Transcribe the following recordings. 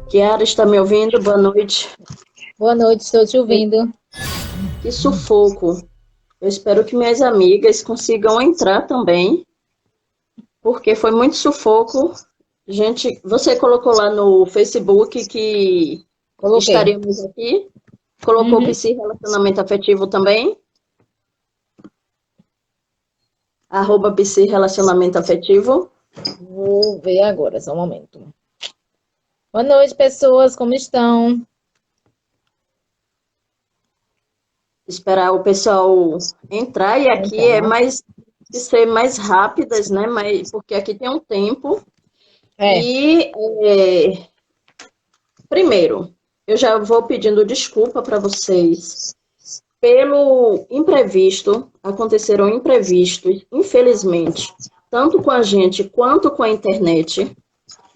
Kiara, está me ouvindo? Boa noite. Boa noite, estou te ouvindo. Que sufoco. Eu espero que minhas amigas consigam entrar também, porque foi muito sufoco. Gente, você colocou lá no Facebook que Coloquei. estaríamos aqui? Colocou Uhum. psi relacionamento afetivo também? Arroba psi relacionamento afetivo. Vou ver agora, só um momento. Boa noite, pessoas, como estão? Esperar o pessoal entrar e aqui é Entrar. mais de ser mais rápidas, né? Porque aqui tem um tempo. É, E primeiro, eu já vou pedindo desculpa para vocês pelo imprevisto. Aconteceram imprevistos, infelizmente, tanto com a gente quanto com a internet,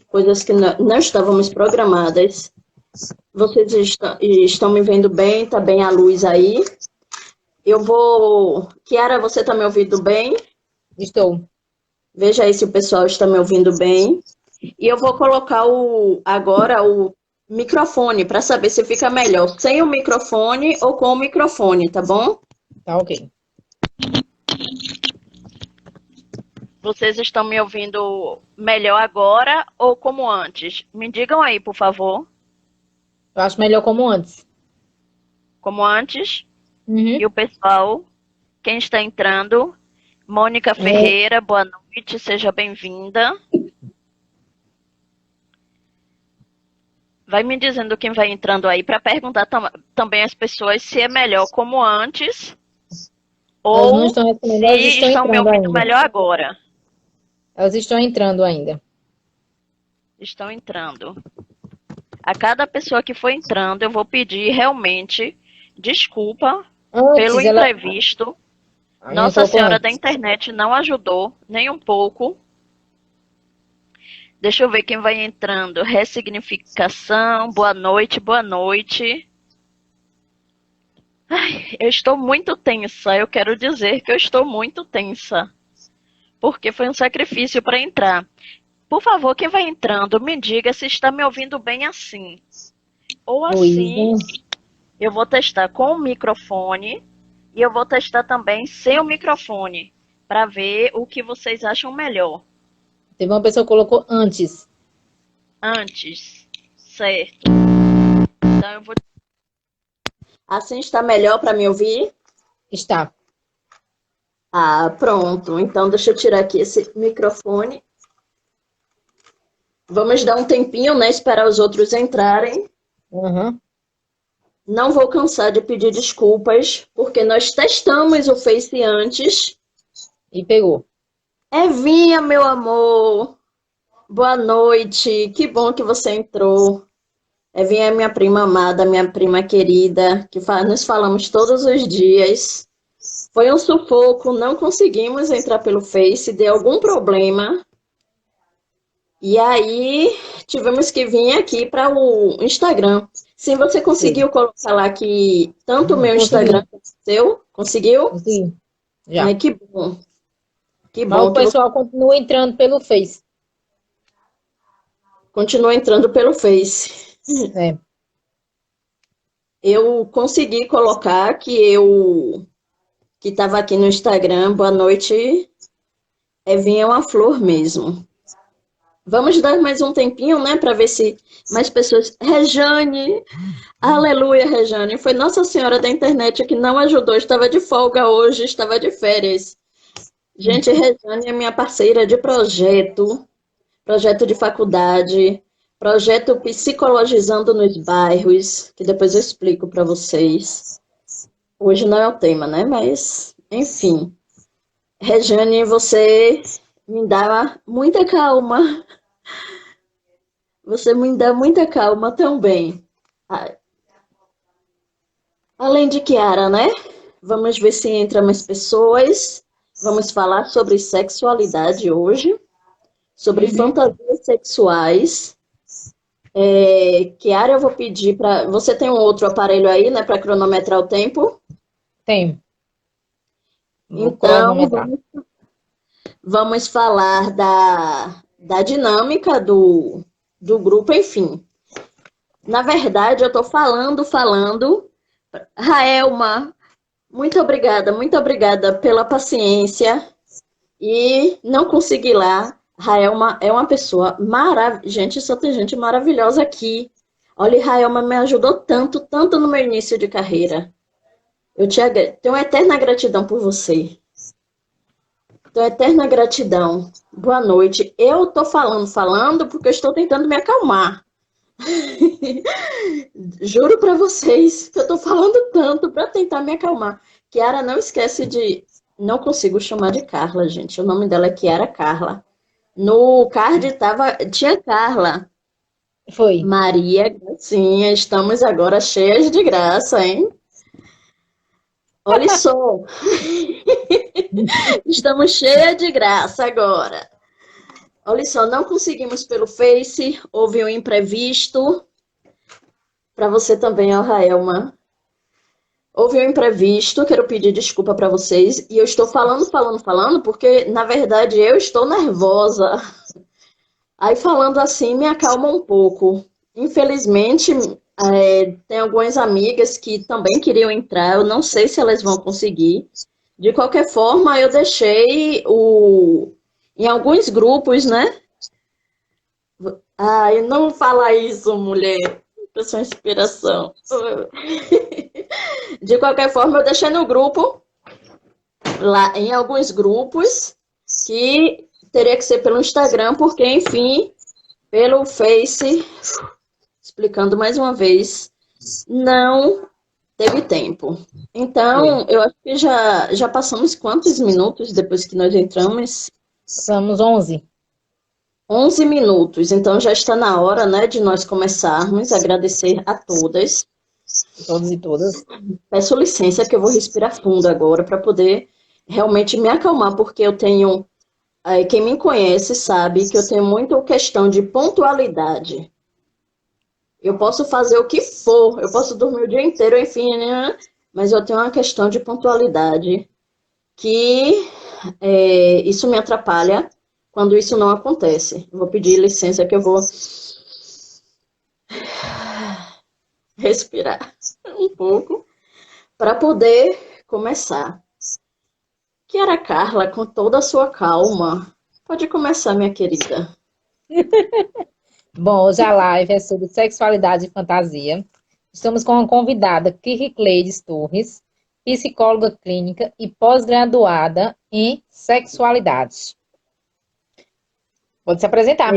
coisas que não estávamos programadas. Vocês estão me vendo bem? Tá bem a luz aí? Eu vou. Kiara, você está me ouvindo bem? estou. Veja aí se o pessoal está me ouvindo bem. E eu vou colocar agora o microfone para saber se fica melhor sem o microfone ou com o microfone, tá bom? Tá ok. Vocês estão me ouvindo melhor agora ou como antes? Me digam aí, por favor. Eu acho melhor como antes. Como antes. Uhum. E o pessoal, quem está entrando? Mônica É, Ferreira, boa noite, seja bem-vinda. Vai me dizendo quem vai entrando aí para perguntar também às pessoas se é melhor como antes elas não ou estão respondendo, elas se estão estão me entrando ouvindo ainda. melhor agora. Elas estão entrando ainda. Estão entrando. A cada pessoa que for entrando, eu vou pedir realmente desculpa pelo Antes, ela. imprevisto. A minha Nossa colocou Senhora da antes. Internet não ajudou nem um pouco. Deixa eu ver quem vai entrando. Ressignificação, boa noite, boa noite. Ai, eu estou muito tensa. Eu quero dizer que eu estou muito tensa. Porque foi um sacrifício para entrar. Por favor, quem vai entrando, me diga se está me ouvindo bem assim. Ou Luísa. assim, eu vou testar com o microfone e eu vou testar também sem o microfone, para ver o que vocês acham melhor. Teve uma pessoa que colocou antes. Antes, certo. Então eu vou. Assim está melhor para me ouvir? Está. Ah, pronto. Então deixa eu tirar aqui esse microfone. Vamos dar um tempinho, né? Esperar os outros entrarem. Uhum. Não vou cansar de pedir desculpas, porque nós testamos o Face antes. E pegou. Evinha, meu amor, boa noite. Que bom que você entrou. Evinha é minha prima amada, minha prima querida, que nos falamos todos os dias. Foi um sufoco, não conseguimos entrar pelo Face, deu algum problema. E aí tivemos que vir aqui para o Instagram. Se você Sim. conseguiu colocar lá que tanto o meu Instagram Consegui. quanto o seu, conseguiu? Consegui. Ai, Já. que bom. Que Mas o bom que você pessoal continua entrando pelo Face. continua entrando pelo Face. É. Eu consegui colocar que estava aqui no Instagram. Boa noite, Evinha é uma flor mesmo. Vamos dar mais um tempinho, né, para ver se mais pessoas. Rejane, aleluia, Rejane. Foi Nossa Senhora da Internet que não ajudou. Estava de folga hoje, estava de férias. Gente, Rejane é minha parceira de projeto de faculdade, projeto Psicologizando nos Bairros, que depois eu explico para vocês. Hoje não é o tema, né? Mas, enfim. Rejane, você me dá muita calma. Você me dá muita calma também. Além de Kiara, né? Vamos ver se entra mais pessoas. Vamos falar sobre sexualidade hoje, sobre Uhum. fantasias sexuais. Kiara, eu vou pedir para. Você tem um outro aparelho aí, né, para cronometrar o tempo? Tem. Vou Então, cronometrar. vamos falar da dinâmica do grupo, enfim. Na verdade, eu estou falando. Raelma, muito obrigada pela paciência e não consegui lá. Raelma é uma pessoa maravilhosa. Gente, só tem gente maravilhosa aqui. Olha, Raelma me ajudou tanto, tanto no meu início de carreira. Tenho uma eterna gratidão por você. Tenho eterna gratidão. Boa noite. Eu tô falando, porque eu estou tentando me acalmar. Juro para vocês que eu tô falando tanto para tentar me acalmar. Kiara, não esquece de. Não consigo chamar de Carla, gente. O nome dela é Kiara Carla. No card tinha Carla. Foi. Maria Gracinha, estamos agora cheias de graça, hein? Olha só. Estamos cheias de graça agora. Olha só, não conseguimos pelo Face, houve um imprevisto. Para você também, ó, Raelma. Houve um imprevisto, quero pedir desculpa para vocês. E eu estou falando, porque, na verdade, eu estou nervosa. Aí, falando assim, me acalma um pouco. Infelizmente, tem algumas amigas que também queriam entrar, eu não sei se elas vão conseguir. De qualquer forma, eu deixei em alguns grupos, né? Ai, não fala isso, mulher. Eu sou inspiração. De qualquer forma, eu deixei no grupo, lá em alguns grupos, que teria que ser pelo Instagram, porque, enfim, pelo Face, explicando mais uma vez, não teve tempo. Então, eu acho que já passamos quantos minutos depois que nós entramos? Somos 11. 11 minutos. Então, já está na hora, né, de nós começarmos. Agradecer a todas. Todos e todas. Peço licença que eu vou respirar fundo agora para poder realmente me acalmar, porque eu tenho... Quem me conhece sabe que eu tenho muito questão de pontualidade. Eu posso fazer o que for, eu posso dormir o dia inteiro, enfim, né? Mas eu tenho uma questão de pontualidade que isso me atrapalha quando isso não acontece. Eu vou pedir licença que eu vou respirar um pouco para poder começar. Kiara Carla, com toda a sua calma, pode começar, minha querida. Bom, hoje a live é sobre sexualidade e fantasia. Estamos com uma convidada, Kiricleides Torres, psicóloga clínica e pós-graduada em sexualidade. Pode se apresentar.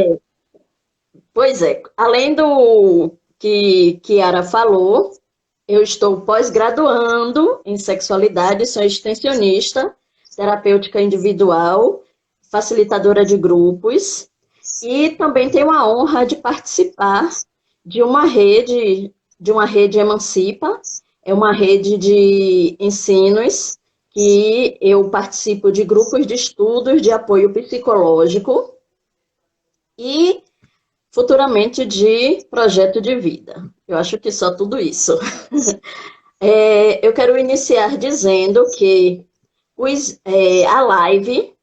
Pois é, além do que Kiara falou, eu estou pós-graduando em sexualidade, sou extensionista, terapêutica individual, facilitadora de grupos e também tenho a honra de participar de uma rede Emancipa, é uma rede de ensinos que eu participo de grupos de estudos de apoio psicológico e futuramente de projeto de vida. Eu acho que só tudo isso. Eu quero iniciar dizendo que a live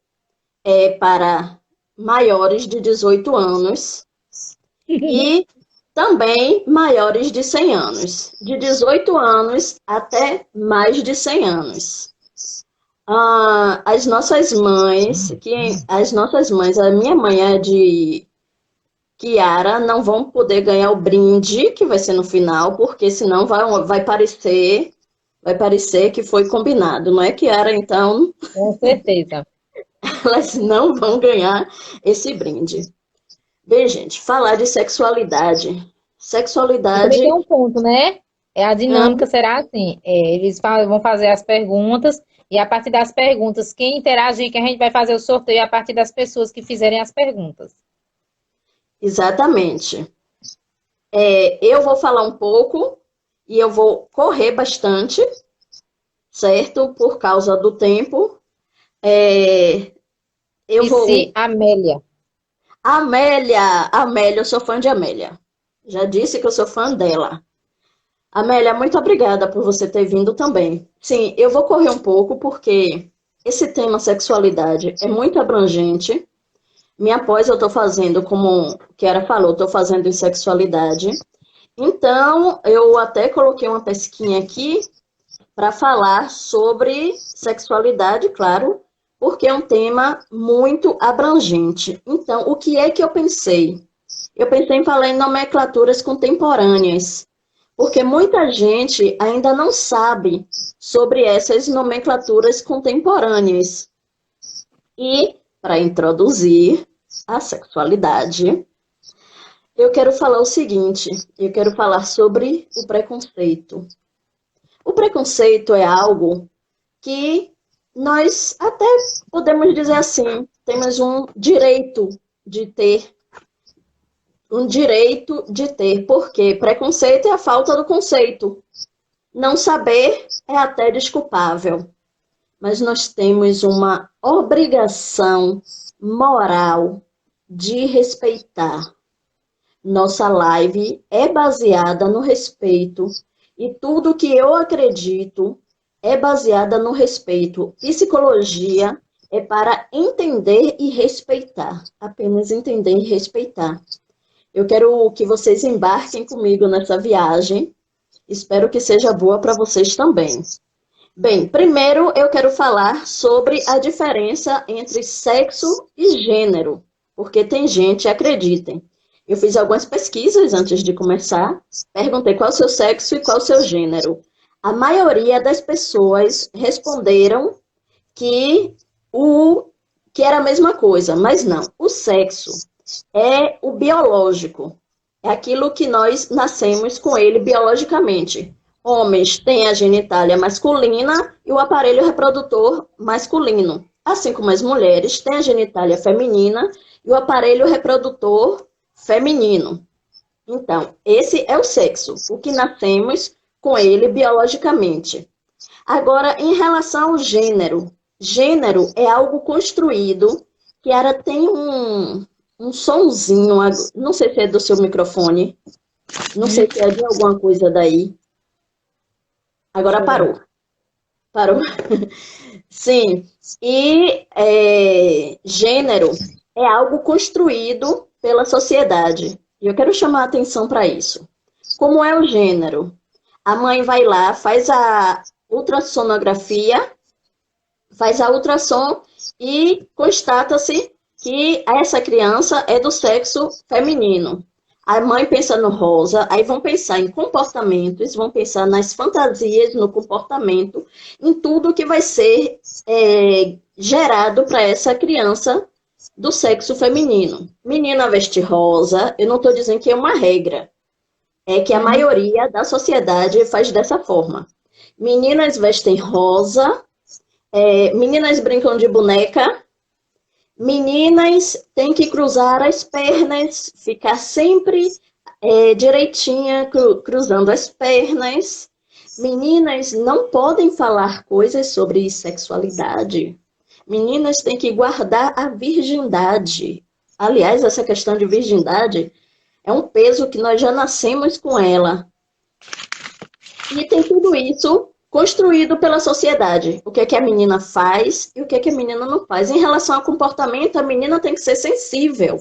é para maiores de 18 anos e também maiores de 100 anos. De 18 anos até mais de 100 anos. As nossas mães, a minha mãe é de Kiara, não vão poder ganhar o brinde, que vai ser no final, porque senão vai parecer que foi combinado, não é, Kiara? Então, Com certeza. elas não vão ganhar esse brinde. Bem, gente, falar de sexualidade. E também tem um ponto, né? A dinâmica será assim: eles vão fazer as perguntas, e a partir das perguntas, quem interagir, que a gente vai fazer o sorteio a partir das pessoas que fizerem as perguntas. Exatamente. Eu vou falar um pouco e eu vou correr bastante, certo? Por causa do tempo. Amélia. Amélia, eu sou fã de Amélia. Já disse que eu sou fã dela. Amélia, muito obrigada por você ter vindo também. Sim, eu vou correr um pouco porque esse tema sexualidade é muito abrangente. Minha pós eu estou fazendo, como Kiara falou, estou fazendo em sexualidade. Então, eu até coloquei uma pesquinha aqui para falar sobre sexualidade, claro, porque é um tema muito abrangente. Então, o que é que eu pensei? Eu pensei em falar em nomenclaturas contemporâneas, porque muita gente ainda não sabe sobre essas nomenclaturas contemporâneas. E, para introduzir a sexualidade, eu quero falar o seguinte: eu quero falar sobre o preconceito. O preconceito é algo que nós até podemos dizer assim, temos de ter, um direito de ter, porque preconceito é a falta do conceito. Não saber é até desculpável, mas nós temos uma obrigação moral de respeitar. Nossa live é baseada no respeito e tudo que eu acredito é baseada no respeito. Psicologia é para entender e respeitar, apenas entender e respeitar. Eu quero que vocês embarquem comigo nessa viagem. Espero que seja boa para vocês também. Bem, primeiro eu quero falar sobre a diferença entre sexo e gênero, porque tem gente, acreditem, eu fiz algumas pesquisas antes de começar, perguntei qual é o seu sexo e qual é o seu gênero. A maioria das pessoas responderam que que era a mesma coisa, mas não. O sexo é o biológico, é aquilo que nós nascemos com ele biologicamente. Homens têm a genitália masculina e o aparelho reprodutor masculino, assim como as mulheres têm a genitália feminina e o aparelho reprodutor feminino. Então, esse é o sexo, o que nascemos com ele biologicamente. Agora, em relação ao gênero, gênero é algo construído que era, tem um sonzinho, não sei se é do seu microfone, não sei se é de alguma coisa daí. Agora parou. Parou. Sim. E gênero é algo construído pela sociedade. E eu quero chamar a atenção para isso. Como é o gênero? A mãe vai lá, faz a ultrassonografia, faz a ultrassom e constata-se que essa criança é do sexo feminino. A mãe pensa no rosa, aí vão pensar em comportamentos, vão pensar nas fantasias, no comportamento, em tudo que vai ser gerado para essa criança do sexo feminino. Menina veste rosa, eu não estou dizendo que é uma regra, é que a maioria da sociedade faz dessa forma. Meninas vestem rosa, meninas brincam de boneca, meninas têm que cruzar as pernas, ficar sempre direitinha, cruzando as pernas. Meninas não podem falar coisas sobre sexualidade. Meninas têm que guardar a virgindade. Aliás, essa questão de virgindade é um peso que nós já nascemos com ela. E tem tudo isso construído pela sociedade. O que é que a menina faz e o que é que a menina não faz. Em relação ao comportamento, a menina tem que ser sensível.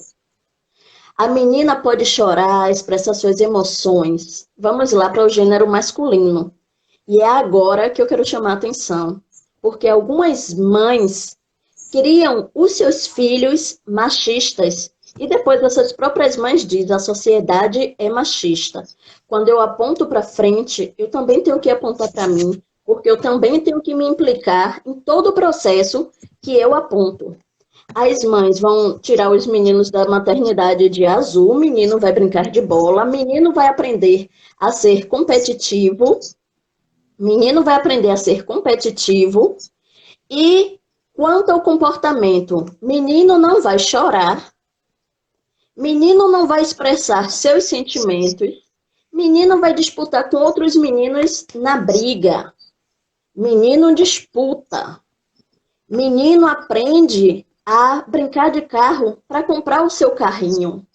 A menina pode chorar, expressar suas emoções. Vamos lá para o gênero masculino. E é agora que eu quero chamar a atenção. Porque algumas mães criam os seus filhos machistas. E depois essas próprias mães dizem, a sociedade é machista. Quando eu aponto para frente, eu também tenho que apontar para mim, porque eu também tenho que me implicar em todo o processo que eu aponto. As mães vão tirar os meninos da maternidade de azul, o menino vai brincar de bola, o menino vai aprender a ser competitivo, e quanto ao comportamento, menino não vai chorar, menino não vai expressar seus sentimentos, menino vai disputar com outros meninos na briga, menino disputa, menino aprende a brincar de carro para comprar o seu carrinho,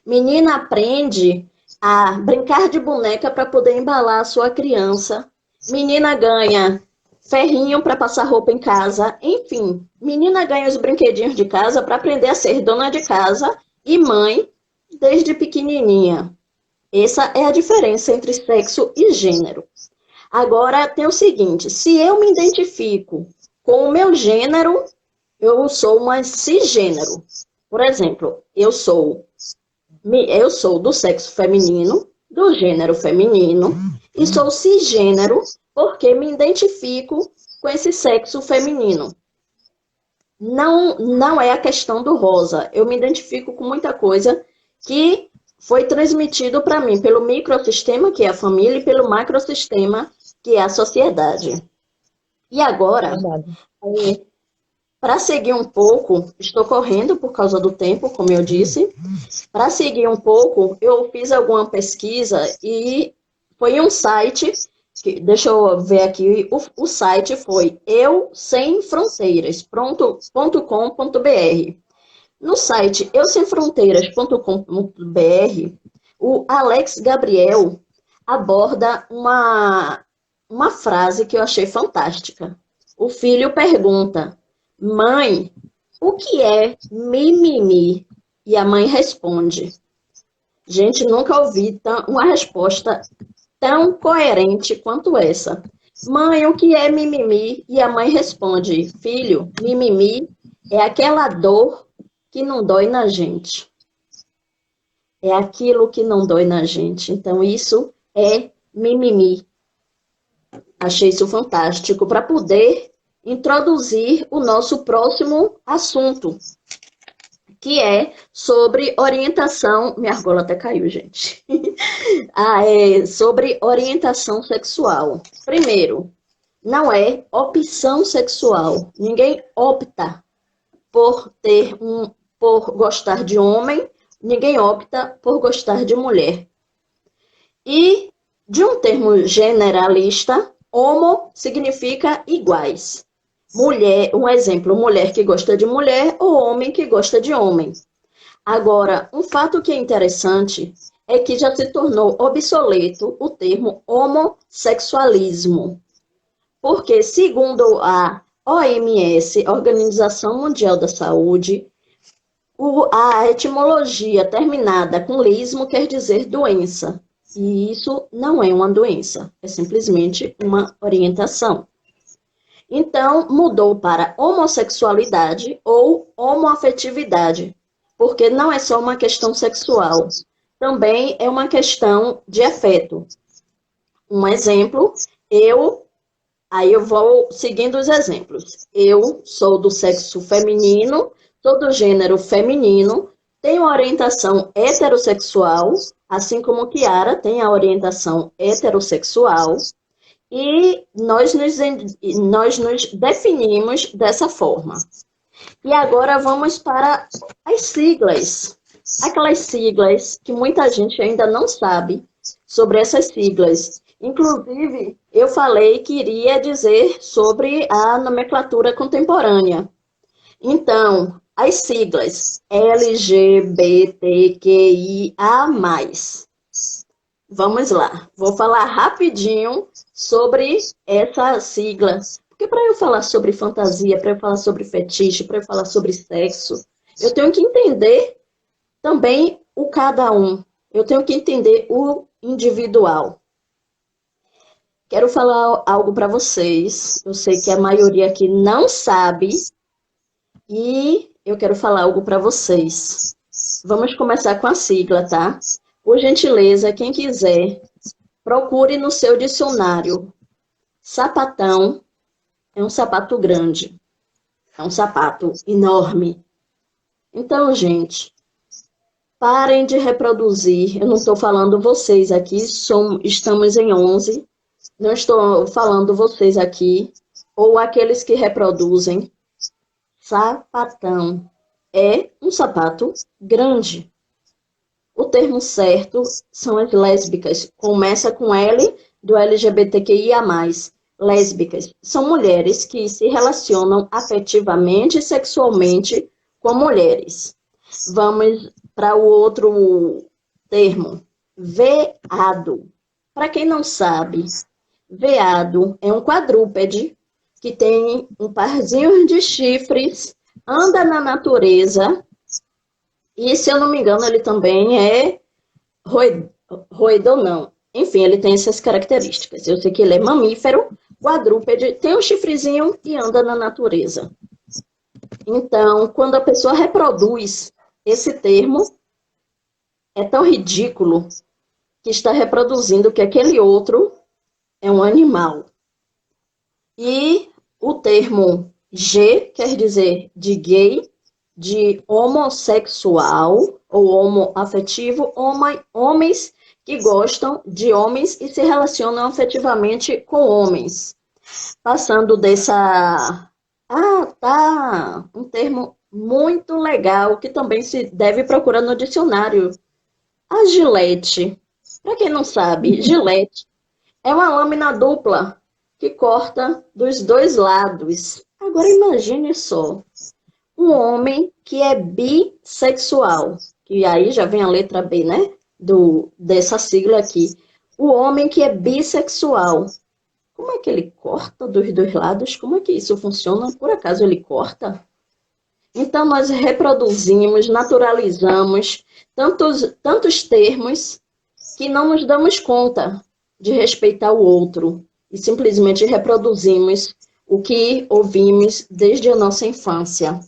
menina aprende a brincar de boneca para poder embalar a sua criança, menina ganha ferrinho para passar roupa em casa, enfim, menina ganha os brinquedinhos de casa para aprender a ser dona de casa e mãe desde pequenininha. Essa é a diferença entre sexo e gênero. Agora, tem o seguinte, se eu me identifico com o meu gênero, eu sou uma cisgênero. Por exemplo, eu sou do sexo feminino, do gênero feminino, e sou cisgênero porque me identifico com esse sexo feminino. Não, não é a questão do rosa. Eu me identifico com muita coisa que foi transmitido para mim pelo microsistema, que é a família, e pelo macrosistema, que é a sociedade. E agora, Verdade. para seguir um pouco, estou correndo por causa do tempo, como eu disse. Para seguir um pouco, eu fiz alguma pesquisa e foi um site, deixa eu ver aqui, o site foi eusemfronteiras.com.br. No site eusemfronteiras.com.br, o Alex Gabriel aborda uma frase que eu achei fantástica. O filho pergunta: mãe, o que é mimimi? E a mãe responde. Gente, nunca ouvi uma resposta tão coerente quanto essa. Mãe, o que é mimimi? E a mãe responde: filho, mimimi é aquela dor que não dói na gente. É aquilo que não dói na gente. Então, isso é mimimi. Achei isso fantástico para poder introduzir o nosso próximo assunto, que é sobre orientação. Minha argola até caiu, gente. Sobre orientação sexual. Primeiro, não é opção sexual. Ninguém opta por gostar de homem, ninguém opta por gostar de mulher. E, de um termo generalista, homo significa iguais. Mulher, um exemplo, mulher que gosta de mulher ou homem que gosta de homem. Agora, um fato que é interessante é que já se tornou obsoleto o termo homossexualismo. Porque, segundo a OMS, Organização Mundial da Saúde, a etimologia terminada com lismo quer dizer doença. E isso não é uma doença, é simplesmente uma orientação. Então, mudou para homossexualidade ou homoafetividade, porque não é só uma questão sexual, também é uma questão de afeto. Um exemplo, aí eu vou seguindo os exemplos. Eu sou do sexo feminino, sou do gênero feminino, tenho orientação heterossexual, assim como Kiara tem a orientação heterossexual, e nós nos definimos dessa forma. E agora vamos para as siglas. Aquelas siglas que muita gente ainda não sabe sobre essas siglas. Inclusive, eu falei que iria dizer sobre a nomenclatura contemporânea. Então, as siglas LGBTQIA+. Vamos lá, vou falar rapidinho sobre essa sigla. Porque para eu falar sobre fantasia, para eu falar sobre fetiche, para eu falar sobre sexo, eu tenho que entender também o cada um. Eu tenho que entender o individual. Quero falar algo para vocês. Eu sei que a maioria aqui não sabe. E eu quero falar algo para vocês. Vamos começar com a sigla, tá? Por gentileza, quem quiser, procure no seu dicionário. Sapatão é um sapato grande. É um sapato enorme. Então, gente, parem de reproduzir. Eu não estou falando vocês aqui, estamos em 11. Não estou falando vocês aqui, ou aqueles que reproduzem. Sapatão é um sapato grande. O termo certo são as lésbicas. Começa com L do LGBTQIA+. Lésbicas são mulheres que se relacionam afetivamente e sexualmente com mulheres. Vamos para o outro termo, veado. Para quem não sabe, veado é um quadrúpede que tem um parzinho de chifres, anda na natureza, e, se eu não me engano, ele também é roedor não. Enfim, ele tem essas características. Eu sei que ele é mamífero, quadrúpede, tem um chifrezinho e anda na natureza. Então, quando a pessoa reproduz esse termo, é tão ridículo que está reproduzindo que aquele outro é um animal. E o termo G quer dizer de gay, de homossexual ou homoafetivo, homens que gostam de homens e se relacionam afetivamente com homens. Passando dessa... Ah, tá! Um termo muito legal que também se deve procurar no dicionário. A gilete. Para quem não sabe, gilete é uma lâmina dupla que corta dos dois lados. Agora imagine só, um homem que é bissexual, que aí já vem a letra B, né? Dessa sigla aqui. O homem que é bissexual. Como é que ele corta dos dois lados? Como é que isso funciona? Por acaso ele corta? Então nós reproduzimos, naturalizamos tantos termos que não nos damos conta de respeitar o outro e simplesmente reproduzimos o que ouvimos desde a nossa infância.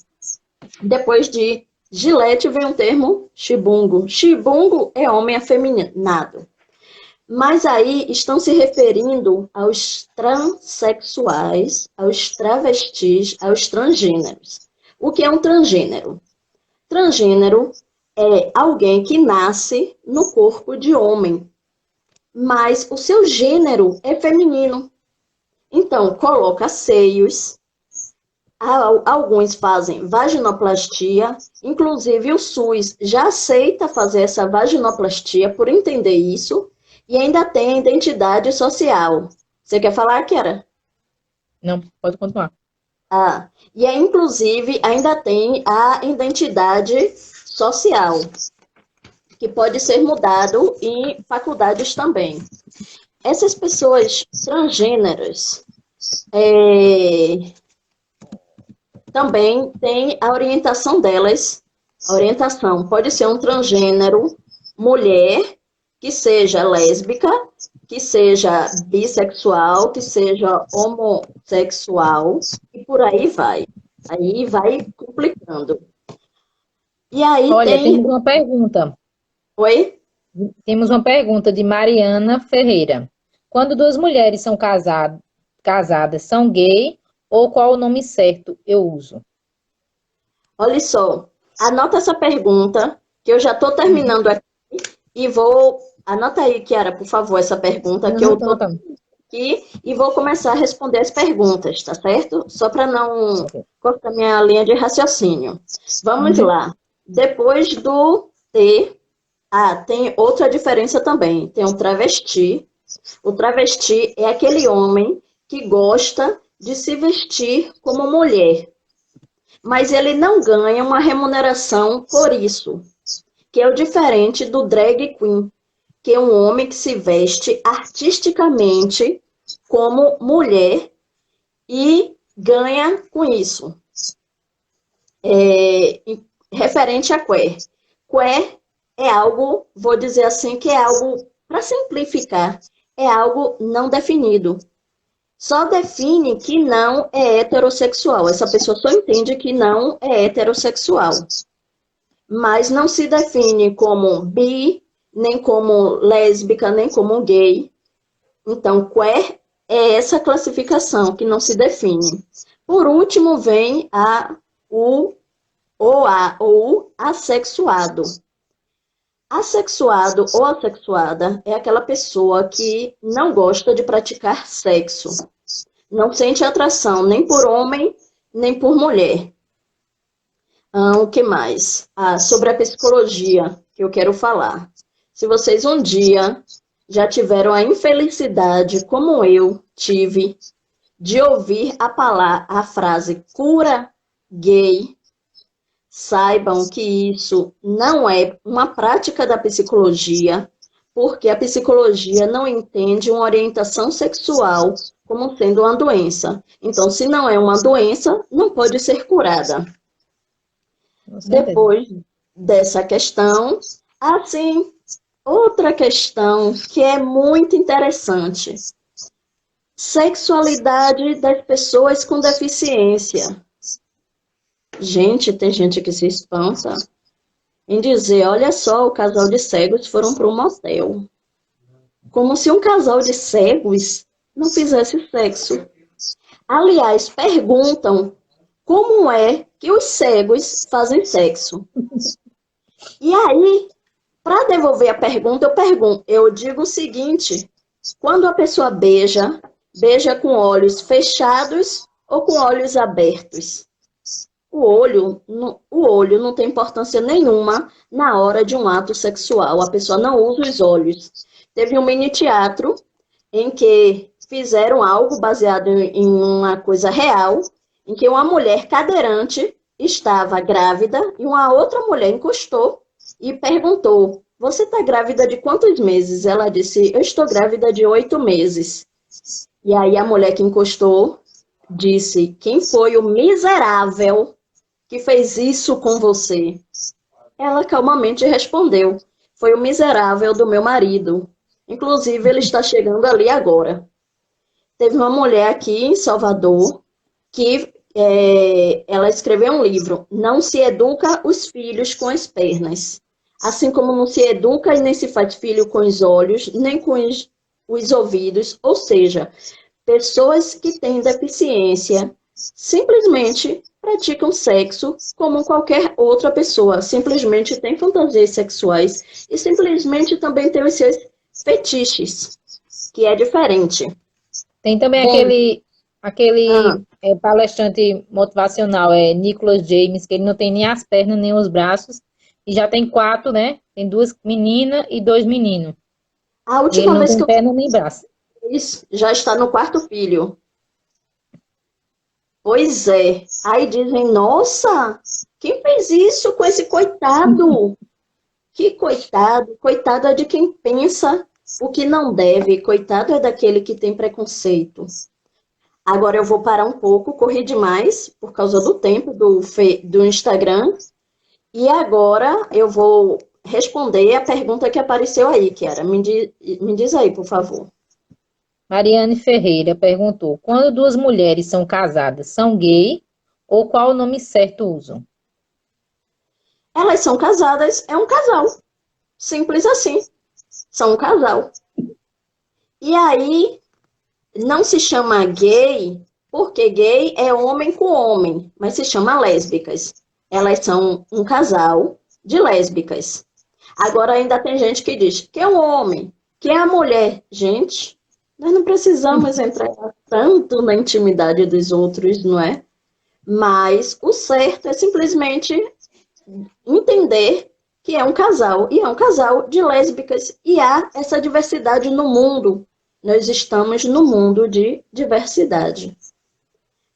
Depois de gilete vem o termo chibungo. Chibungo é homem afeminado. Mas aí estão se referindo aos transexuais, aos travestis, aos transgêneros. O que é um transgênero? Transgênero é alguém que nasce no corpo de homem, mas o seu gênero é feminino. Então, coloca seios, alguns fazem vaginoplastia, inclusive o SUS já aceita fazer essa vaginoplastia por entender isso, e ainda tem a identidade social. Você quer falar, Kiara? Não, pode continuar. E aí, inclusive, ainda tem a identidade social, que pode ser mudado em faculdades também. Essas pessoas transgêneras também têm a orientação delas. A orientação pode ser um transgênero, mulher, que seja lésbica, que seja bissexual, que seja homossexual, e por aí vai. Aí vai complicando. E aí Olha, temos uma pergunta. Oi? Temos uma pergunta de Mariana Ferreira. Quando duas mulheres são casadas, são gay ou qual o nome certo eu uso? Olha só, anota essa pergunta, que eu já estou terminando aqui, e vou... Anota aí, Kiara, por favor, essa pergunta, que eu estou aqui, e vou começar a responder as perguntas, tá certo? Só para não cortar minha linha de raciocínio. Vamos lá. Depois do T, tem outra diferença também. Tem um travesti. O travesti é aquele homem que gosta de se vestir como mulher, mas ele não ganha uma remuneração por isso, que é o diferente do drag queen, que é um homem que se veste artisticamente como mulher e ganha com isso. Referente a queer. Queer é algo, vou dizer assim, que é algo, para simplificar, é algo não definido. Só define que não é heterossexual. Essa pessoa só entende que não é heterossexual. Mas não se define como bi, nem como lésbica, nem como gay. Então, queer é essa classificação que não se define. Por último, vem o assexuado. Assexuado ou assexuada é aquela pessoa que não gosta de praticar sexo. Não sente atração nem por homem, nem por mulher. O que mais? Sobre a psicologia que eu quero falar. Se vocês um dia já tiveram a infelicidade, como eu tive, de ouvir a frase cura gay, saibam que isso não é uma prática da psicologia, porque a psicologia não entende uma orientação sexual como sendo uma doença. Então, se não é uma doença, não pode ser curada. Depois dessa questão, sim, outra questão que é muito interessante. Sexualidade das pessoas com deficiência. Gente, tem gente que se espanta em dizer, olha só, o casal de cegos foram para um motel. Como se um casal de cegos não fizesse sexo. Aliás, perguntam como é que os cegos fazem sexo. E aí, para devolver a pergunta, eu digo o seguinte, quando a pessoa beija, beija com olhos fechados ou com olhos abertos? O olho não tem importância nenhuma na hora de um ato sexual. A pessoa não usa os olhos. Teve um mini teatro em que fizeram algo baseado em uma coisa real, em que uma mulher cadeirante estava grávida e uma outra mulher encostou e perguntou, você está grávida de quantos meses? Ela disse, eu estou grávida de 8 meses. E aí a mulher que encostou disse, quem foi o miserável que fez isso com você? Ela calmamente respondeu, foi o miserável do meu marido. Inclusive, ele está chegando ali agora. Teve uma mulher aqui em Salvador que ela escreveu um livro, Não se educa os filhos com as pernas. Assim como não se educa e nem se faz filho com os olhos, nem com os ouvidos, ou seja, pessoas que têm deficiência simplesmente praticam sexo como qualquer outra pessoa, simplesmente têm fantasias sexuais e simplesmente também têm os seus fetiches, que é diferente. Tem também Bem, aquele palestrante motivacional, Nicholas James, que ele não tem nem as pernas nem os braços, e já tem 4, né? Tem 2 meninas e 2 meninos. a E ele última não vez tem que eu perna nem braço. fiz, já está no 4º filho. Pois é. Aí dizem, nossa, quem fez isso com esse coitado? Que coitado, coitado é de quem pensa o que não deve, coitado é daquele que tem preconceito. Agora eu vou parar um pouco, corri demais por causa do tempo do Instagram, e agora eu vou responder a pergunta que apareceu aí, Kiara. Me diz aí, por favor. Mariane Ferreira perguntou: quando 2 mulheres são casadas, são gay? Ou qual o nome certo usam? Elas são casadas, é um casal. Simples assim. São um casal. E aí, não se chama gay, porque gay é homem com homem, mas se chama lésbicas. Elas são um casal de lésbicas. Agora ainda tem gente que diz que é um homem, que é a mulher. Gente, nós não precisamos entrar tanto na intimidade dos outros, não é? Mas o certo é simplesmente entender que é um casal, e é um casal de lésbicas, e há essa diversidade no mundo. Nós estamos no mundo de diversidade.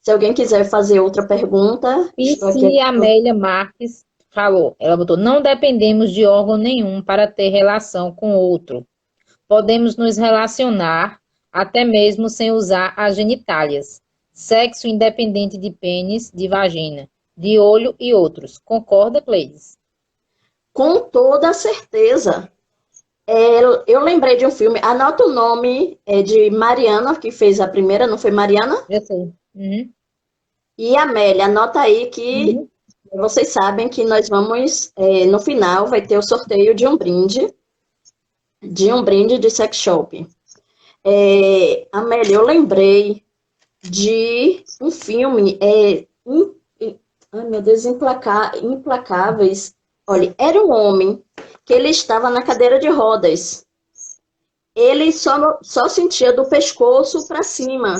Se alguém quiser fazer outra pergunta, E estou aqui. se a Amélia Marques falou, ela botou: não dependemos de órgão nenhum para ter relação com outro. Podemos nos relacionar até mesmo sem usar as genitálias. Sexo independente de pênis, de vagina, de olho e outros. Concorda, Cleides? Com toda certeza. Eu lembrei de um filme, anota o nome, de Mariana, que fez a primeira, não foi Mariana? Já sei. Uhum. E Amélia, anota aí que Uhum. vocês sabem que nós vamos, no final, vai ter o sorteio de um brinde de sex shop. Amélia, eu lembrei de um filme, ai meu Deus, Implacáveis. Olha, era um homem que ele estava na cadeira de rodas. Ele só sentia do pescoço para cima.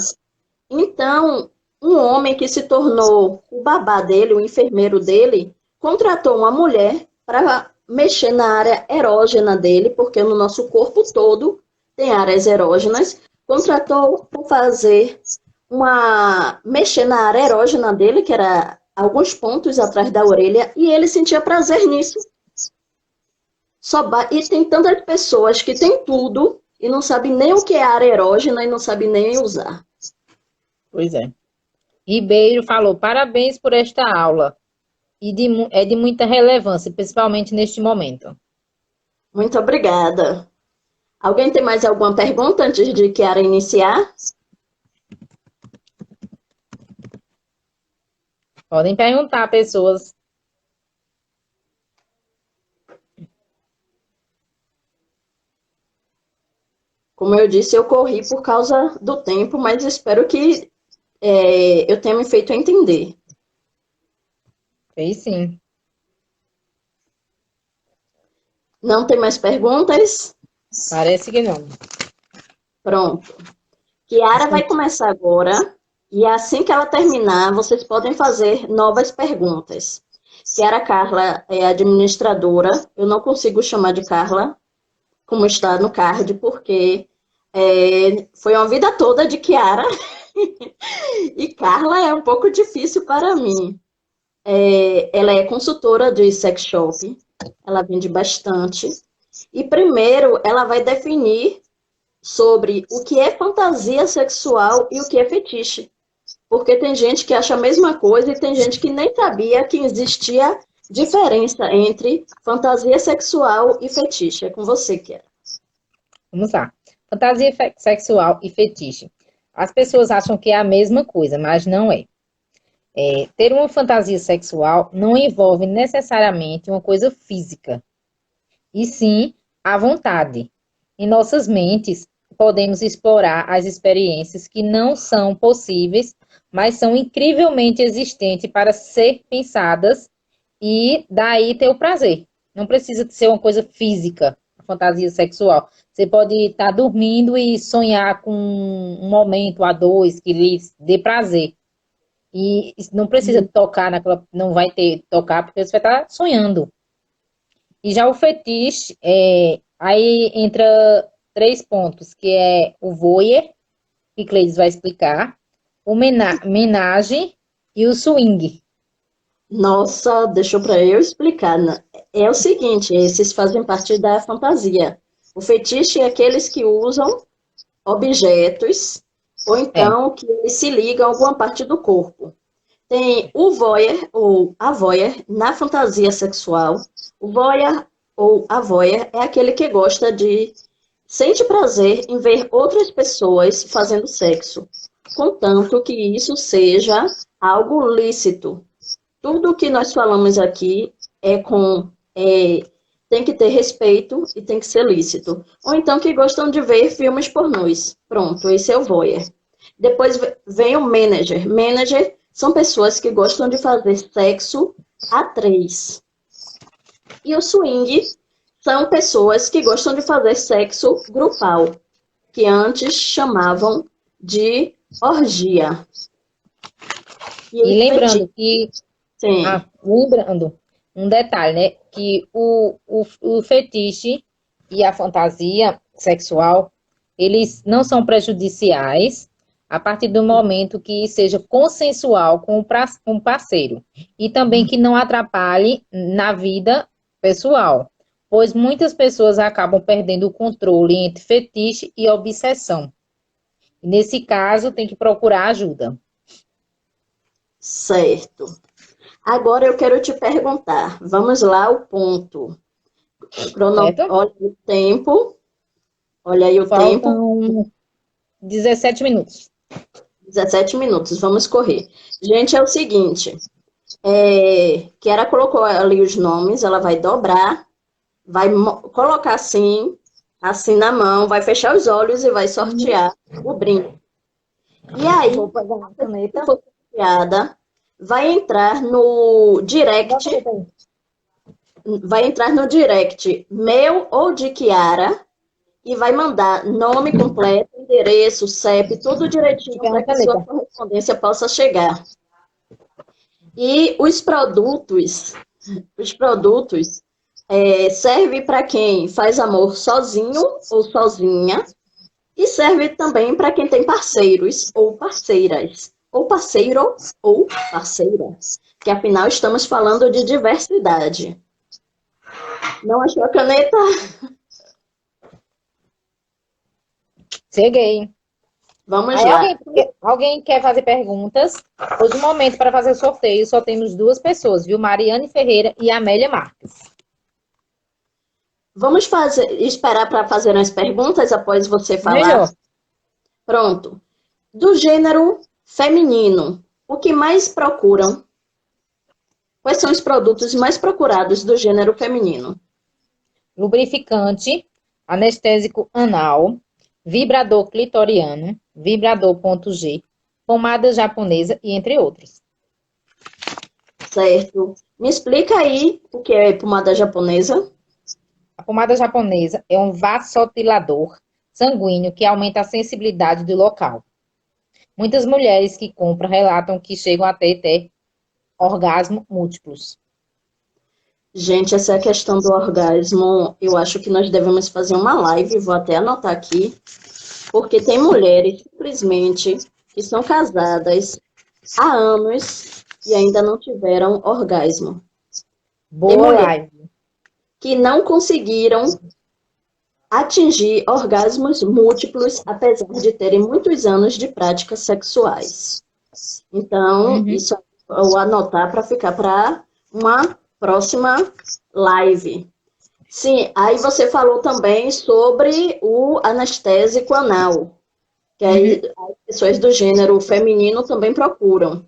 Então, um homem que se tornou o babá dele, o enfermeiro dele, contratou uma mulher para mexer na área erógena dele, porque no nosso corpo todo tem áreas erógenas. Contratou para fazer mexer na área erógena dele, que era alguns pontos atrás da orelha, e ele sentia prazer nisso. E tem tantas pessoas que têm tudo e não sabem nem o que é área erógena e não sabem nem usar. Pois é. Ribeiro falou: parabéns por esta aula. É de muita relevância, principalmente neste momento. Muito obrigada. Alguém tem mais alguma pergunta antes de Kiara iniciar? Podem perguntar, pessoas. Como eu disse, eu corri por causa do tempo, mas espero que eu tenha me feito entender. Fez sim. Não tem mais perguntas? Parece que não. Pronto. Kiara vai começar agora, e assim que ela terminar, vocês podem fazer novas perguntas. Kiara Carla é administradora, eu não consigo chamar de Carla, como está no card, porque foi uma vida toda de Kiara, e Carla é um pouco difícil para mim. Ela é consultora de sex shop, ela vende bastante, e primeiro ela vai definir sobre o que é fantasia sexual e o que é fetiche. Porque tem gente que acha a mesma coisa e tem gente que nem sabia que existia diferença entre fantasia sexual e fetiche. É com você, Kiara. Vamos lá. Fantasia sexual e fetiche. As pessoas acham que é a mesma coisa, mas não é. Ter uma fantasia sexual não envolve necessariamente uma coisa física, e sim a vontade. Em nossas mentes, podemos explorar as experiências que não são possíveis, mas são incrivelmente existentes para ser pensadas e daí ter o prazer. Não precisa ser uma coisa física, a fantasia sexual. Você pode estar dormindo e sonhar com um momento a dois que lhe dê prazer. E não precisa tocar naquela, não vai ter tocar porque você vai estar sonhando. E já o fetiche, aí entra 3 pontos, que é o voyeur, que Cleides vai explicar, o menage e o swing. Nossa, deixou para eu explicar, né? É o seguinte, esses fazem parte da fantasia. O fetiche é aqueles que usam objetos ou É, então que eles se ligam a alguma parte do corpo. Tem o voyeur ou a voyeur na fantasia sexual. O voyeur ou a voyeur é aquele que gosta de sente prazer em ver outras pessoas fazendo sexo, contanto que isso seja algo lícito. Tudo que nós falamos aqui tem que ter respeito e tem que ser lícito. Ou então que gostam de ver filmes pornôs. Pronto, esse é o voyeur. Depois vem o manager. Manager são pessoas que gostam de fazer sexo a três. E o swing são pessoas que gostam de fazer sexo grupal, que antes chamavam de orgia. E e o fetiche, lembrando que, sim. lembrando um detalhe, né, que o fetiche e a fantasia sexual, eles não são prejudiciais a partir do momento que seja consensual com o parceiro e também que não atrapalhe na vida pessoal, pois muitas pessoas acabam perdendo o controle entre fetiche e obsessão. Nesse caso, tem que procurar ajuda. Certo. Agora eu quero te perguntar. Vamos lá ao ponto. Certo? Olha o tempo. Olha aí o tempo. Faltam 17 minutos. 17 minutos. Vamos correr. Gente, é o seguinte. Kiara colocou ali os nomes. Ela vai dobrar. Vai colocar assim na mão. Vai fechar os olhos e vai sortear o brinde. E aí, Vou pegar uma se caneta. for sorteada, vai entrar no direct meu ou de Kiara e vai mandar nome completo, endereço, CEP, tudo direitinho Tiver para uma que sua caneta. correspondência possa chegar. E os produtos servem para quem faz amor sozinho ou sozinha e serve também para quem tem parceiros ou parceiras, ou parceiro ou parceira, que afinal estamos falando de diversidade. Não achou a caneta? Cheguei. Vamos Aí lá. alguém quer fazer perguntas? Pois no momento para fazer o sorteio só temos duas pessoas, viu? Mariane Ferreira e Amélia Marques. Vamos esperar para fazer as perguntas após você falar? Melhor. Pronto. Do gênero feminino, o que mais procuram? Quais são os produtos mais procurados do gênero feminino? Lubrificante, anestésico anal, vibrador clitoriano, vibrador ponto G, pomada japonesa e entre outros. Certo. Me explica aí o que é pomada japonesa. A pomada japonesa é um vasodilatador sanguíneo que aumenta a sensibilidade do local. Muitas mulheres que compram relatam que chegam a ter orgasmo múltiplos. Gente, essa é a questão do orgasmo. Eu acho que nós devemos fazer uma live, vou até anotar aqui, porque tem mulheres, simplesmente, que são casadas há anos e ainda não tiveram orgasmo. Tem Boa mulheres live. que não conseguiram atingir orgasmos múltiplos, apesar de terem muitos anos de práticas sexuais. Então, Uhum. isso eu vou anotar para ficar para uma próxima live. Sim, aí você falou também sobre o anestésico anal, que aí Uhum. as pessoas do gênero feminino também procuram.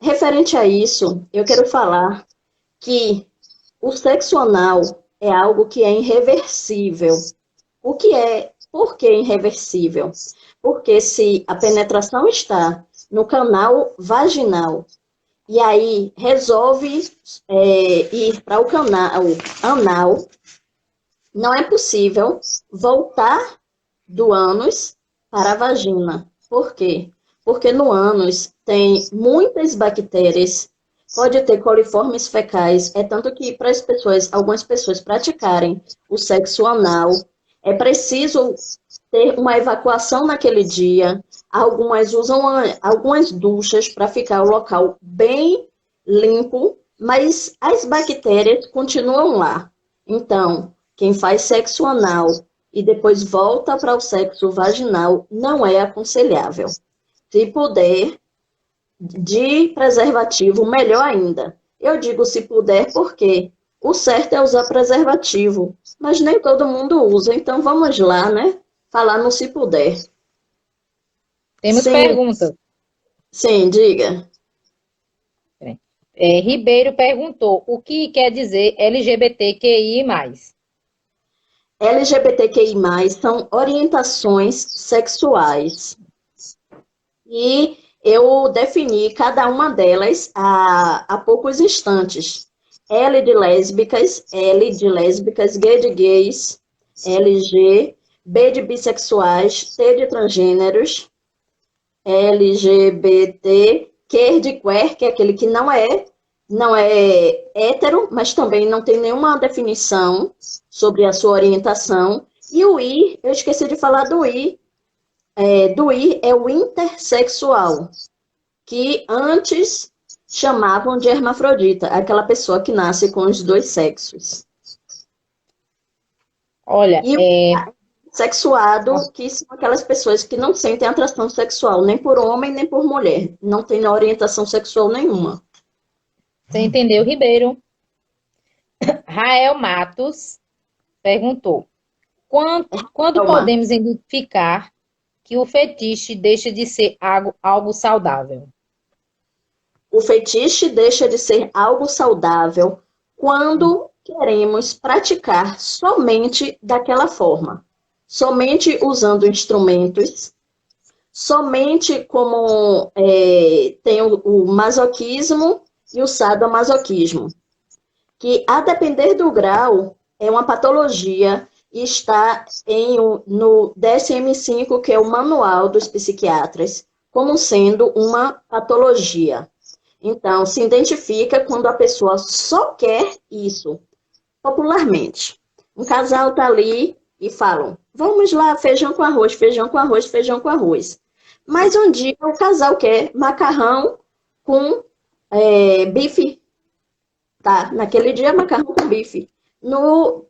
Referente a isso, eu quero falar que o sexo anal é algo que é irreversível. Por que irreversível? Porque se a penetração está no canal vaginal e aí resolve ir para o canal anal, não é possível voltar do ânus para a vagina. Por quê? Porque no ânus tem muitas bactérias, pode ter coliformes fecais, é tanto que para as pessoas, algumas pessoas praticarem o sexo anal, é preciso ter uma evacuação naquele dia. Algumas usam algumas duchas para ficar o local bem limpo, mas as bactérias continuam lá. Então, quem faz sexo anal e depois volta para o sexo vaginal não é aconselhável. Se puder, de preservativo, melhor ainda. Eu digo se puder porque o certo é usar preservativo, mas nem todo mundo usa, então vamos lá, né? Falar no se puder. Temos Sim, perguntas. sim, diga. Ribeiro perguntou: o que quer dizer LGBTQI+. LGBTQI+, são orientações sexuais. E eu defini cada uma delas há poucos instantes. L de lésbicas, G de gays, LG, B de bissexuais, T de transgêneros, LGBT, Q de queer, que é aquele que não é hétero, mas também não tem nenhuma definição sobre a sua orientação. E o I, eu esqueci de falar do I. Do I é o intersexual, que antes chamavam de hermafrodita, aquela pessoa que nasce com os dois sexos. Olha, E o sexuado, que são aquelas pessoas que não sentem atração sexual, nem por homem, nem por mulher. Não tem orientação sexual nenhuma. você entendeu, Ribeiro? Rael Matos perguntou: quando Calma. podemos identificar que o fetiche deixa de ser algo saudável? O fetiche deixa de ser algo saudável quando queremos praticar somente daquela forma, somente usando instrumentos, somente como tem o masoquismo e o sadomasoquismo, que a depender do grau é uma patologia e está no DSM-5, que é o Manual dos Psiquiatras, como sendo uma patologia. Então, se identifica quando a pessoa só quer isso, popularmente. Um casal está ali e falam, vamos lá, feijão com arroz, feijão com arroz, feijão com arroz. Mas um dia o casal quer macarrão com bife. Tá, naquele dia macarrão com bife.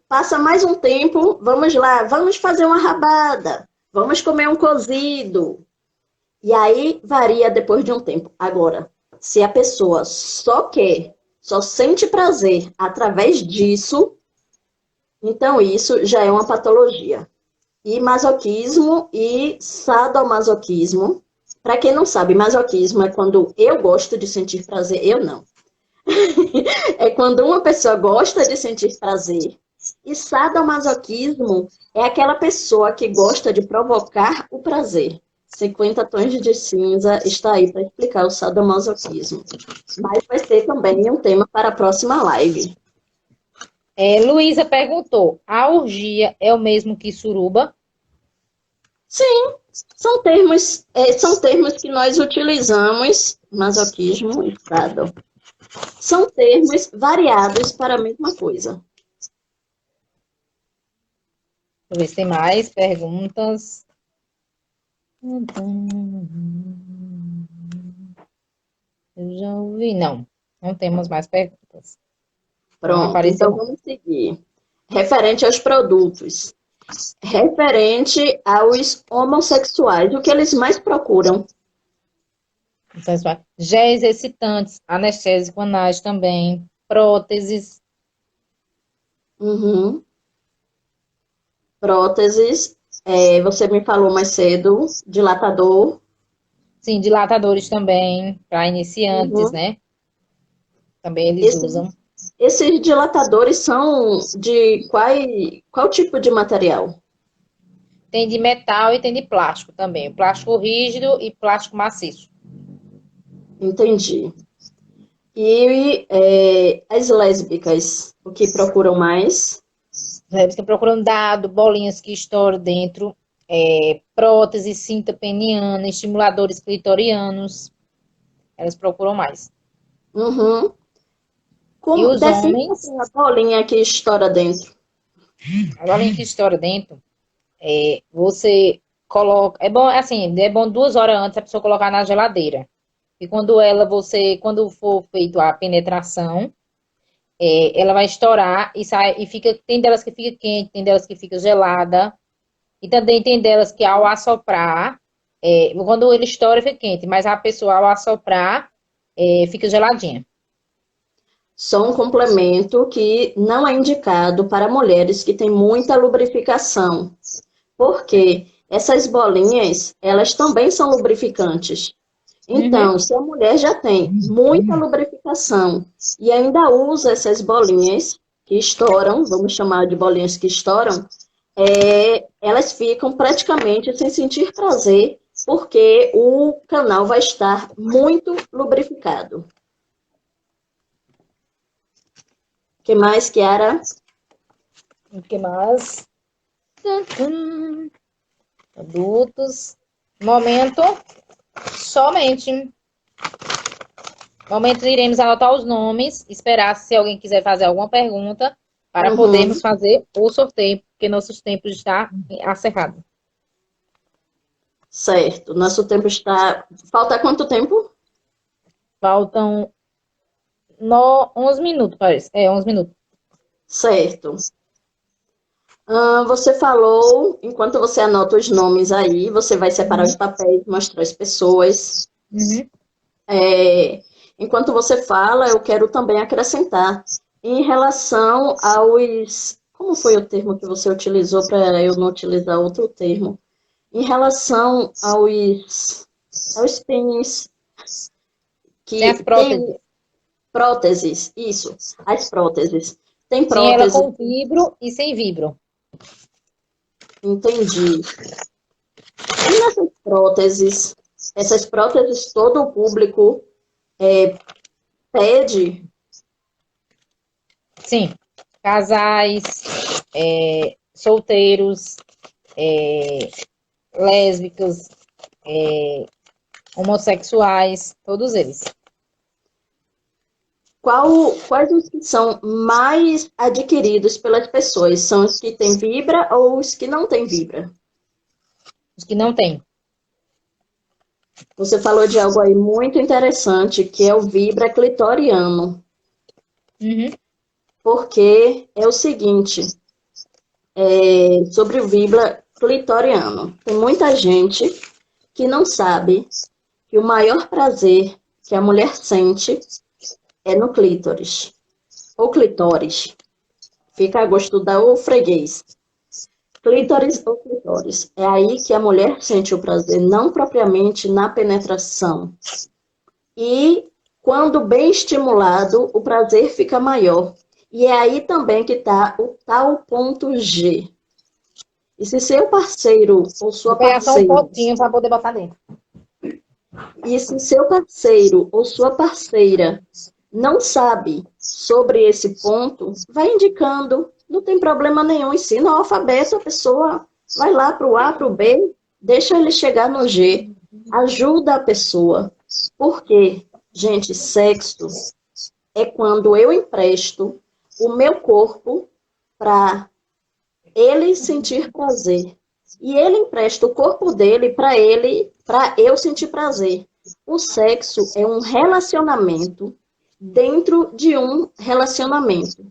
Passa mais um tempo, vamos lá, vamos fazer uma rabada, vamos comer um cozido. E aí varia depois de um tempo. Agora, se a pessoa só quer, só sente prazer através disso, Então, isso já é uma patologia. E masoquismo e sadomasoquismo. Para quem não sabe, masoquismo é quando eu gosto de sentir prazer, eu não. É quando uma pessoa gosta de sentir prazer. E sadomasoquismo é aquela pessoa que gosta de provocar o prazer. 50 tons de cinza está aí para explicar o sadomasoquismo. Mas vai ser também um tema para a próxima live. Luísa perguntou: a orgia é o mesmo que suruba? Sim, são termos que nós utilizamos, masoquismo e sado. São termos variados para a mesma coisa. Deixa eu ver se tem mais perguntas. Eu já ouvi. Não, não temos mais perguntas. Não Pronto, apareceu, então não. vamos seguir. Referente aos produtos. Referente aos homossexuais, o que eles mais procuram? Então, géis excitantes, anestésico anais também, próteses. Uhum. Próteses, você me falou mais cedo, dilatador. Sim, dilatadores também, para iniciantes, Uhum. né? Também eles usam. Esses dilatadores são de qual tipo de material? Tem de metal e tem de plástico também. Plástico rígido e plástico maciço. Entendi. E as lésbicas, o que procuram mais? Eles estão procurando dado, bolinhas que estouram dentro, prótese, cinta peniana, estimuladores clitorianos. Elas procuram mais. Uhum. E os Define um homens, pouquinho a bolinha que estoura dentro. a bolinha que estoura dentro, você coloca. É bom, assim, é bom 2 horas antes a pessoa colocar na geladeira. E quando for feito a penetração, ela vai estourar e sai, e fica, tem delas que fica quente, tem delas que fica gelada, e também tem delas que ao assoprar, quando ele estoura fica quente, mas a pessoa ao assoprar, fica geladinha. Só um complemento que não é indicado para mulheres que têm muita lubrificação, porque essas bolinhas, elas também são lubrificantes. Uhum. Então, se a mulher já tem muita lubrificação e ainda usa essas bolinhas que estouram, vamos chamar de bolinhas que estouram, elas ficam praticamente sem sentir prazer, porque o canal vai estar muito lubrificado. O que mais, Kiara? O que mais? Tum, tum. Adultos. Momento, somente. Momento, iremos anotar os nomes, esperar se alguém quiser fazer alguma pergunta, para Uhum, podermos fazer o sorteio, porque nossos tempos está acerrado. certo. Nosso tempo está. Falta quanto tempo? Faltam 11 minutos, parece. 11 minutos. Certo. Você falou, enquanto você anota os nomes aí, você vai separar os Uhum. papéis, mostrar as pessoas. Uhum. É, enquanto você fala, eu quero também acrescentar em relação aos. Como foi o termo que você utilizou para eu não utilizar outro termo? Em relação aos pins Tem as que tem próteses. próteses, isso, as próteses. Tem Sim, ela prótese, com vibro e sem vibro. entendi. E nessas próteses, essas próteses todo o público pede. Sim, casais, solteiros, lésbicas, homossexuais, todos eles. Quais os que são mais adquiridos pelas pessoas? São os que têm vibra ou os que não têm vibra? Os que não têm. Você falou de algo aí muito interessante, que é o vibra clitoriano. Uhum. Porque é o seguinte, sobre o vibra clitoriano. Tem muita gente que não sabe que o maior prazer que a mulher sente é no clítoris, ou clitóris. Fica a gosto do freguês. Clítoris ou clitóris. É aí que a mulher sente o prazer, não propriamente na penetração. E quando bem estimulado, o prazer fica maior. E é aí também que está o tal ponto G. E se seu parceiro ou sua Vou pegar só um parceira, potinho para poder botar dentro. e se seu parceiro ou sua parceira não sabe sobre esse ponto, vai indicando, não tem problema nenhum. Ensina o alfabeto, a pessoa vai lá para o A, para o B, deixa ele chegar no G, ajuda a pessoa. Por quê? Gente, sexo é quando eu empresto o meu corpo para ele sentir prazer. E ele empresta o corpo dele para eu sentir prazer. O sexo é um relacionamento dentro de um relacionamento.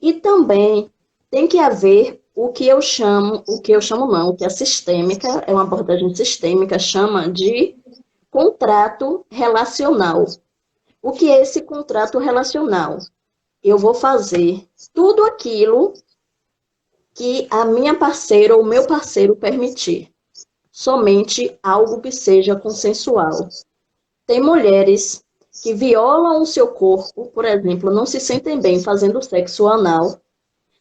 E também tem que haver o que eu chamo não, o que a sistêmica, é uma abordagem sistêmica, chama de contrato relacional. O que é esse contrato relacional? Eu vou fazer tudo aquilo que a minha parceira ou meu parceiro permitir. Somente algo que seja consensual. Tem mulheres que violam o seu corpo, por exemplo, não se sentem bem fazendo sexo anal,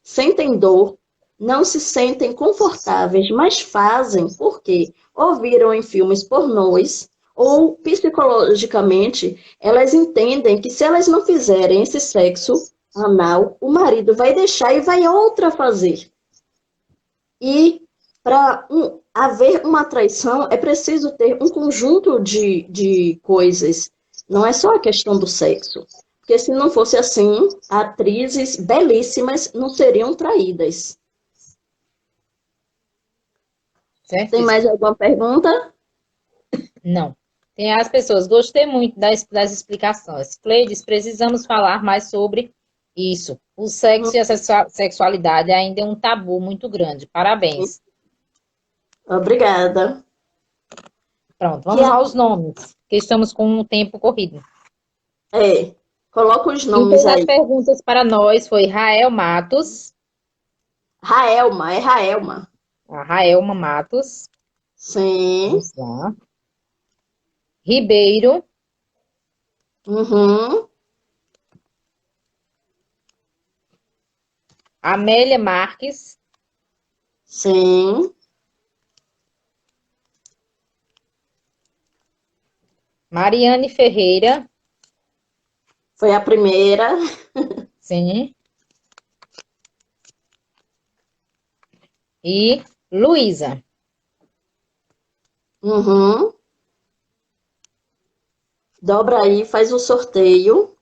sentem dor, não se sentem confortáveis, mas fazem porque ouviram em filmes pornôs ou psicologicamente elas entendem que se elas não fizerem esse sexo anal, o marido vai deixar e vai outra fazer. E para haver uma traição, é preciso ter um conjunto de coisas. Não é só a questão do sexo. Porque se não fosse assim, atrizes belíssimas não seriam traídas. Certo? Tem mais alguma pergunta? Não. Tem as pessoas. Gostei muito das explicações. Cleides, precisamos falar mais sobre isso. O sexo e a sexualidade ainda é um tabu muito grande. Parabéns. Obrigada. Pronto, vamos aos nomes, que estamos com o tempo corrido. Coloca os Quem nomes fez as aí. perguntas para nós foi Rael Matos. Raelma, é Raelma. A Raelma Matos. Sim. Vamos lá. Ribeiro. Uhum. Amélia Marques. Sim. Mariane Ferreira. Foi a primeira. Sim. E Luísa. Uhum. Dobra aí, faz o sorteio.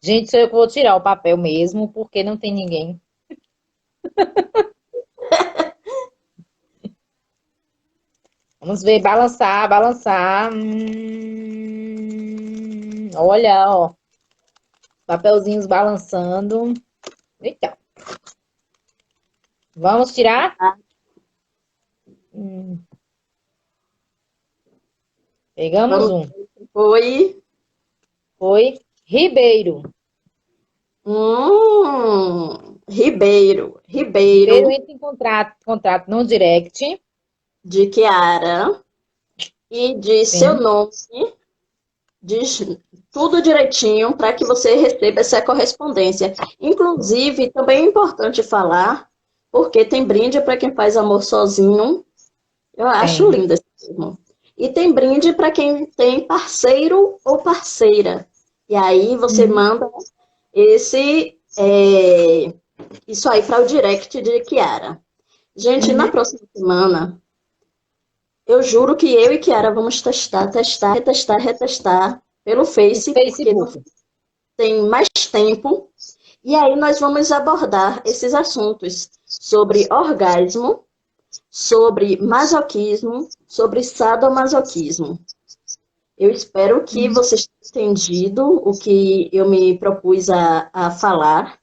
Gente, sou eu que vou tirar o papel mesmo, porque não tem ninguém. Vamos ver, balançar, balançar. Olha, ó. Papelzinhos balançando. Eita. Vamos tirar? Pegamos um. Foi. Foi Ribeiro. Ribeiro. Ribeiro entra em contrato no direct. De Kiara. E diz Sim. seu nome. Diz tudo direitinho para que você receba essa correspondência. Inclusive, também é importante falar, porque tem brinde para quem faz amor sozinho. Eu acho lindo esse termo. E tem brinde para quem tem parceiro ou parceira. E aí você manda isso aí para o direct de Kiara. Gente, na próxima semana, eu juro que eu e Kiara vamos testar pelo Face, porque tem mais tempo. E aí nós vamos abordar esses assuntos sobre orgasmo, sobre masoquismo, sobre sadomasoquismo. Eu espero que vocês tenham entendido o que eu me propus a falar.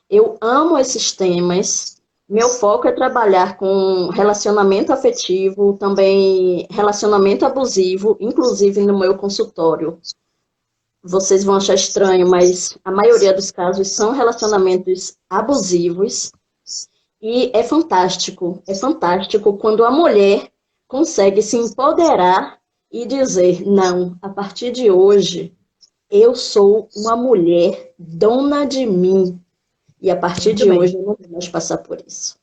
Eu amo esses temas. Meu foco é trabalhar com relacionamento afetivo, também relacionamento abusivo, inclusive no meu consultório. vocês vão achar estranho, mas a maioria dos casos são relacionamentos abusivos. E é fantástico quando a mulher consegue se empoderar e dizer: não, a partir de hoje eu sou uma mulher dona de mim. E a partir Muito de bem. hoje eu não vou mais passar por isso.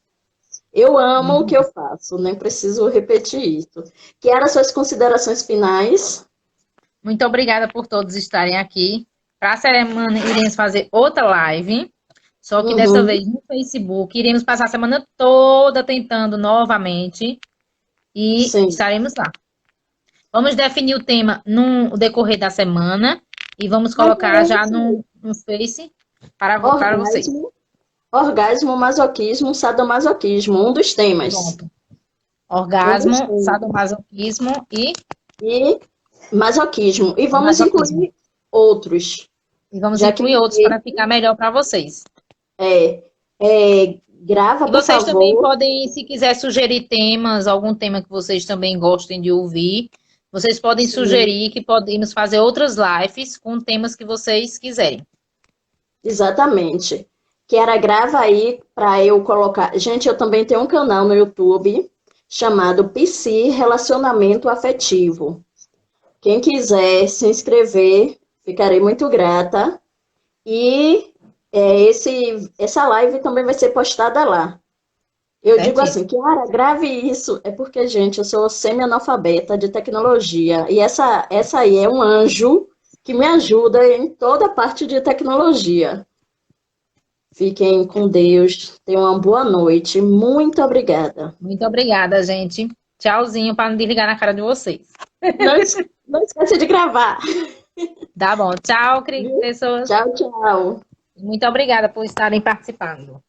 Eu amo o Muito que eu faço, nem preciso repetir isso. Quero suas considerações finais. Muito obrigada por todos estarem aqui. Para a semana, iremos fazer outra live, só que dessa Uhum, vez no Facebook. Iremos passar a semana toda tentando novamente e sim, estaremos lá. Vamos definir o tema no decorrer da semana e vamos vai colocar ter já esse no Face para vocês. orgasmo, orgasmo, masoquismo, sadomasoquismo, um dos temas. Pronto. Um dos Orgasmo, temas. sadomasoquismo e E masoquismo. E vamos masoquismo. incluir outros, E vamos já que incluir outros para ficar melhor para vocês. grava, E por vocês também favor. podem, se quiser sugerir temas, algum tema que vocês também gostem de ouvir, vocês podem Sim, sugerir que podemos fazer outras lives com temas que vocês quiserem. exatamente. Kiara, grava aí para eu colocar. Gente, eu também tenho um canal no YouTube chamado PC Relacionamento Afetivo. Quem quiser se inscrever, ficarei muito grata. E essa live também vai ser postada lá. Eu digo assim, Certíssimo. Kiara, grave isso. É porque, gente, eu sou semi-analfabeta de tecnologia. E essa aí é um anjo que me ajuda em toda a parte de tecnologia. Fiquem com Deus. Tenham uma boa noite. Muito obrigada. Muito obrigada, gente. Tchauzinho para não desligar na cara de vocês. Não esqueça de gravar. Tá bom. Tchau, Viu? pessoas. Tchau, tchau. Muito obrigada por estarem participando.